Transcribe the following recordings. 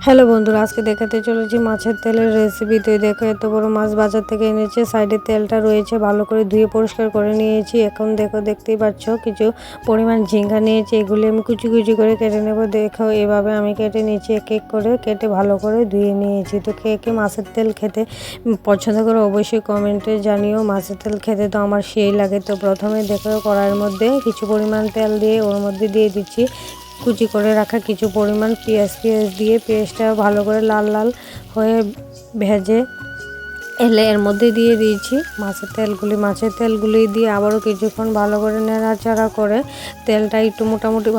Hello বন্ধুরা, আজকে দেখাতে চলেছি মাছের তেলের রেসিপি। তো দেখো, এত বড় মাছ বাজার থেকে এনেছে, সাইডে তেলটা রয়েছে, ভালো করে ধুয়ে পরিষ্কার করে নিয়েছি। এখন দেখো, দেখতেই পাচ্ছ কিছু পরিমাণ ঝিঙ্গা নিয়েছি, এগুলি আমি কুচি কুচি করে কেটে নেব। দেখো, এভাবে আমি কেটে নিয়েছি, এক এক করে কেটে ভালো করে ধুয়ে নিয়েছি। তো কে কে মাছের তেল খেতে পছন্দ করে অবশ্যই কমেন্টে জানিও। মাছের তেল খেতে তো আমার সেই লাগে। তো প্রথমে দেখো, কড়াইয়ের মধ্যে কিছু পরিমাণ তেল দিয়ে ওর মধ্যে দিয়ে দিচ্ছি কুচি করে রাখা কিছু পরিমাণ পেঁয়াজ দিয়ে পেঁয়াজটা ভালো করে লাল লাল হয়ে ভেজে এলে এর মধ্যে দিয়ে দিয়েছি মাছের তেলগুলি দিয়ে আবারও কিছুক্ষণ ভালো করে নাড়াচাড়া করে তেলটা একটু মোটামুটি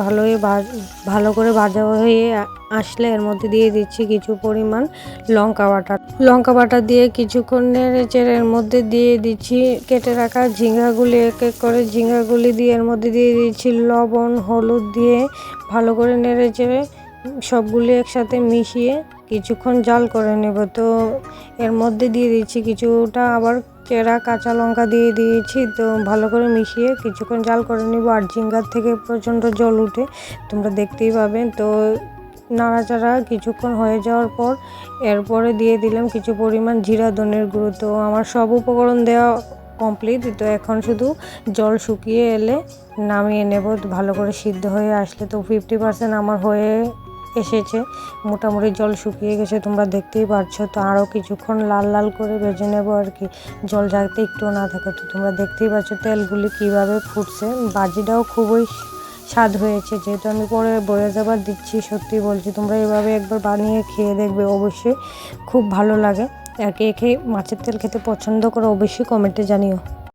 ভালো করে ভাজা হয়ে আসলে এর মধ্যে দিয়ে দিচ্ছি কিছু পরিমাণ লঙ্কা বাটা দিয়ে কিছুক্ষণ নেড়ে চেড়ে এর মধ্যে দিয়ে দিচ্ছি কেটে রাখা ঝিঙ্গাগুলি। এক এক করে ঝিঙ্গাগুলি দিয়ে এর মধ্যে দিয়ে দিচ্ছি লবণ হলুদ দিয়ে ভালো করে নেড়ে চেড়ে সবগুলি একসাথে মিশিয়ে কিছুক্ষণ জাল করে নেব। তো এর মধ্যে দিয়ে দিচ্ছি কিছুটা আবার চেরা কাঁচা লঙ্কা দিয়ে দিয়েছি। তো ভালো করে মিশিয়ে কিছুক্ষণ জাল করে নেব। আর ঝিঙ্গার থেকে প্রচণ্ড জল উঠে, তোমরা দেখতেই পাবে। তো নাড়াচাড়া কিছুক্ষণ হয়ে যাওয়ার পর এরপরে দিয়ে দিলাম কিছু পরিমাণ জিরা ধনের গুঁড়ো। তো আমার সব উপকরণ দেওয়া কমপ্লিট। তো এখন শুধু জল শুকিয়ে এলে নামিয়ে নেব। ভালো করে সিদ্ধ হয়ে আসলে তো 50% আমার হয়ে এসেছে, মোটামুটি জল শুকিয়ে গেছে, তোমরা দেখতেই পারছো। তো আরও কিছুক্ষণ লাল লাল করে ভেজে নেব আর কি, জল যাতে একটু না থাকে। তো তোমরা দেখতেই পাচ্ছ তেলগুলি কিভাবে ফুটছে। বাজিটাও খুবই স্বাদ হয়েছে, যেহেতু আমি পরে বয়ে যাবার দিচ্ছি। সত্যি বলছি, তোমরা এভাবে একবার বানিয়ে খেয়ে দেখবে, অবশ্যই খুব ভালো লাগে। আর কে কে মাছের তেল খেতে পছন্দ করো অবশ্যই কমেন্টে জানিও।